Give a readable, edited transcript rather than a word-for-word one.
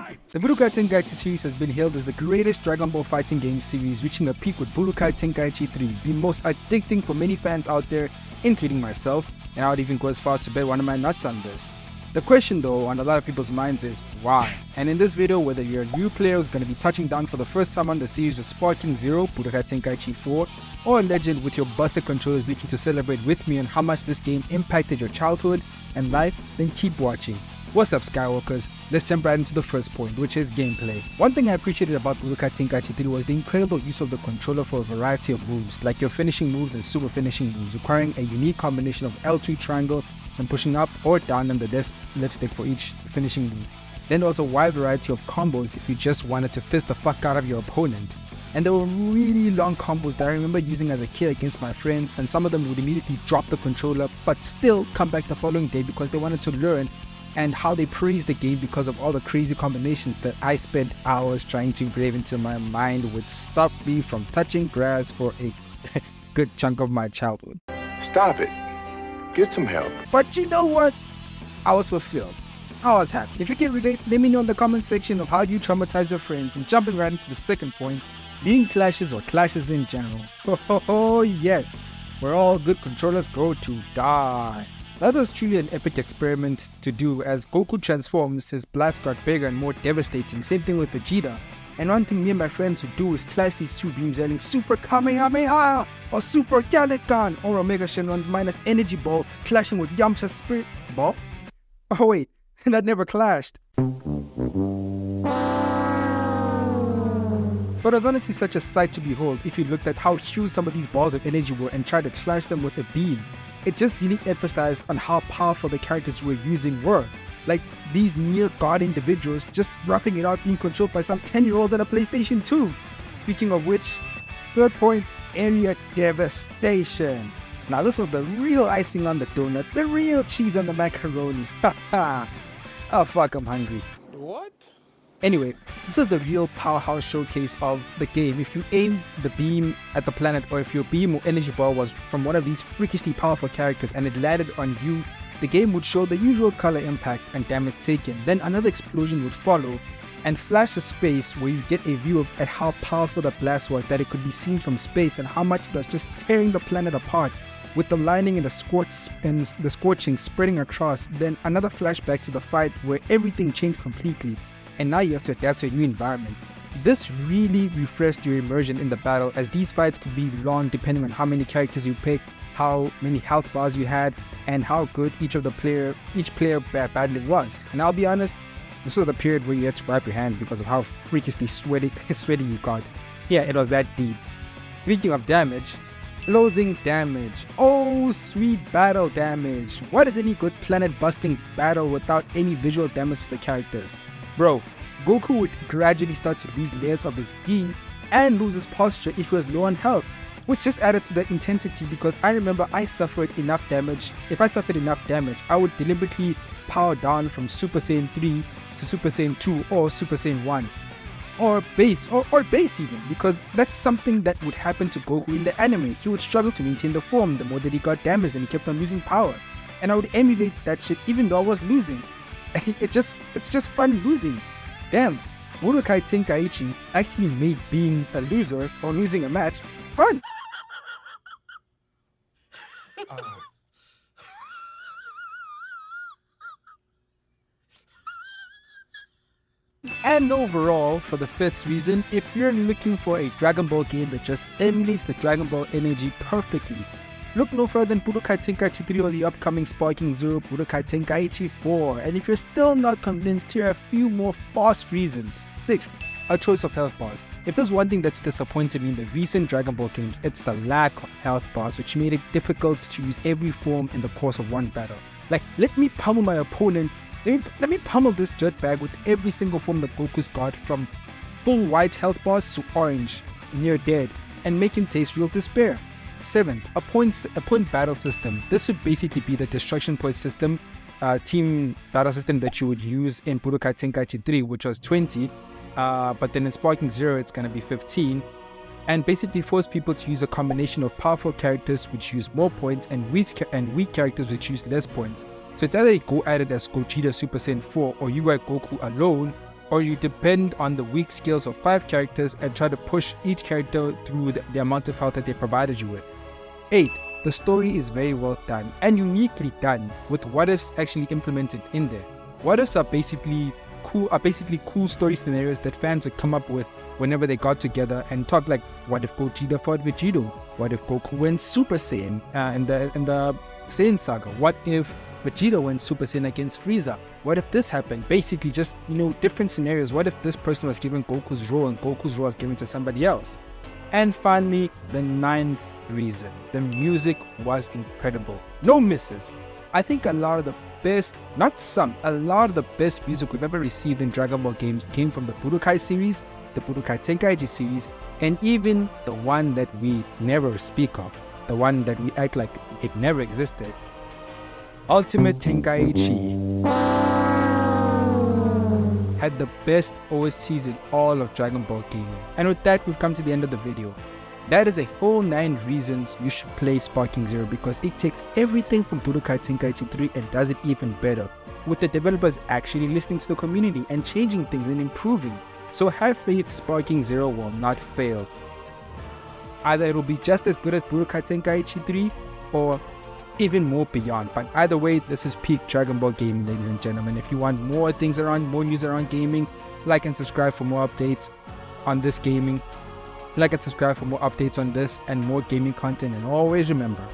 pipe! The Budokai Tenkaichi series has been hailed as the greatest Dragon Ball fighting game series, reaching a peak with Budokai Tenkaichi 3, the most addicting for many fans out there, including myself, and I would even go as far as to bet one of my nuts on this. The question though on a lot of people's minds is why? And in this video, whether you're a new player who's going to be touching down for the first time on the series with Sparking Zero, Budokai Tenkaichi 4, or a legend with your busted controllers looking to celebrate with me on how much this game impacted your childhood and life, then keep watching. What's up Skywalkers? Let's jump right into the first point, which is gameplay. One thing I appreciated about Budokai Tenkaichi 3 was the incredible use of the controller for a variety of moves, like your finishing moves and super finishing moves, requiring a unique combination of L2 triangle and pushing up or down on the left stick for each finishing move. Then there was a wide variety of combos if you just wanted to fist the fuck out of your opponent. And there were really long combos that I remember using as a kid against my friends, and some of them would immediately drop the controller but still come back the following day because they wanted to learn, and how they praised the game because of all the crazy combinations that I spent hours trying to engrave into my mind, which stopped me from touching grass for a good chunk of my childhood. Stop it. Get some help. But you know what? I was fulfilled. I was happy. If you can relate, let me know in the comment section of how you traumatize your friends. And jumping right into the second point, being clashes or clashes in general. Oh yes, where all good controllers go to die. That was truly an epic experiment to do, as Goku transforms, his blast got bigger and more devastating. Same thing with Vegeta. And one thing me and my friends would do is clash these two beams yelling Super Kamehameha or Super Galican, or Omega Shenron's minus energy ball clashing with Yamcha's spirit ball. Oh wait, that never clashed. But it was honestly such a sight to behold if you looked at how huge some of these balls of energy were and tried to slash them with a beam. It just really emphasized on how powerful the characters we were using were. Like these near god individuals just roughing it out, being controlled by some 10-year-olds on a PlayStation 2. Speaking of which, third point, area devastation. Now this was the real icing on the donut, the real cheese on the macaroni. Haha. Oh fuck, I'm hungry. What? Anyway, this is the real powerhouse showcase of the game. If you aim the beam at the planet, or if your beam or energy ball was from one of these freakishly powerful characters and it landed on you, the game would show the usual color impact and damage taken. Then another explosion would follow and flash a space where you get a view at how powerful the blast was, that it could be seen from space and how much it was just tearing the planet apart, with the lightning and the scorching spreading across. Then another flashback to the fight where everything changed completely, and now you have to adapt to a new environment. This really refreshed your immersion in the battle, as these fights could be long depending on how many characters you pick, how many health bars you had, and how good each player battling was. And I'll be honest, this was the period where you had to wipe your hands because of how freakishly sweaty you got. Yeah, it was that deep. Speaking of damage, loathing damage. Oh, sweet battle damage. What is any good planet-busting battle without any visual damage to the characters? Bro, Goku would gradually start to lose layers of his beam and lose his posture if he was low on health, which just added to the intensity, because I remember if I suffered enough damage, I would deliberately power down from Super Saiyan 3 to Super Saiyan 2 or Super Saiyan 1. Or base even, because that's something that would happen to Goku in the anime. He would struggle to maintain the form the more that he got damaged and he kept on losing power. And I would emulate that shit even though I was losing. It's just fun losing. Damn, Budokai Tenkaichi actually made being a loser or losing a match fun. And overall, for the fifth reason, if you're looking for a Dragon Ball game that just emulates the Dragon Ball energy perfectly, look no further than Budokai Tenkaichi 3 or the upcoming Sparking Zero Budokai Tenkaichi 4. And if you're still not convinced, here are a few more fast reasons. 6. A choice of health bars. If there's one thing that's disappointed me in the recent Dragon Ball games, it's the lack of health bars, which made it difficult to use every form in the course of one battle. Like, let me pummel my opponent, let me pummel this dirtbag with every single form that Goku's got, from full white health bars to orange, near dead, and make him taste real despair. 7. A point battle system. This would basically be the destruction point system, team battle system that you would use in Budokai Tenkaichi 3, which was 20, but then in Sparking Zero it's going to be 15, and basically force people to use a combination of powerful characters which use more points and weak characters which use less points. So it's either you go at it as Gogeta Super Saiyan 4, or you at Goku alone, or you depend on the weak skills of 5 characters and try to push each character through the amount of health that they provided you with. 8. The story is very well done and uniquely done, with what ifs actually implemented in there. What ifs are basically cool story scenarios that fans would come up with whenever they got together and talk, like, what if Gogeta fought Vegito? What if Goku went Super Saiyan in the Saiyan saga? What if Vegeta went Super Saiyan against Frieza? What if this happened? Basically just, different scenarios. What if this person was given Goku's role and Goku's role was given to somebody else? And finally, the 9th reason. The music was incredible. No misses. I think a lot of the best music we've ever received in Dragon Ball games came from the Budokai series, the Budokai Tenkaichi series, and even the one that we never speak of, the one that we act like it never existed, Ultimate Tenkaichi, had the best OSTs in all of Dragon Ball gaming. And with that, we've come to the end of the video. That is a whole 9 reasons you should play Sparking Zero, because it takes everything from Budokai Tenkaichi 3 and does it even better, with the developers actually listening to the community and changing things and improving. So have faith Sparking Zero will not fail. Either it will be just as good as Budokai Tenkaichi 3 or even more beyond. But either way, this is peak Dragon Ball gaming, ladies and gentlemen. If you want more news around gaming, like and subscribe for more updates on this gaming. Like and subscribe for more updates on this and more gaming content. And always remember,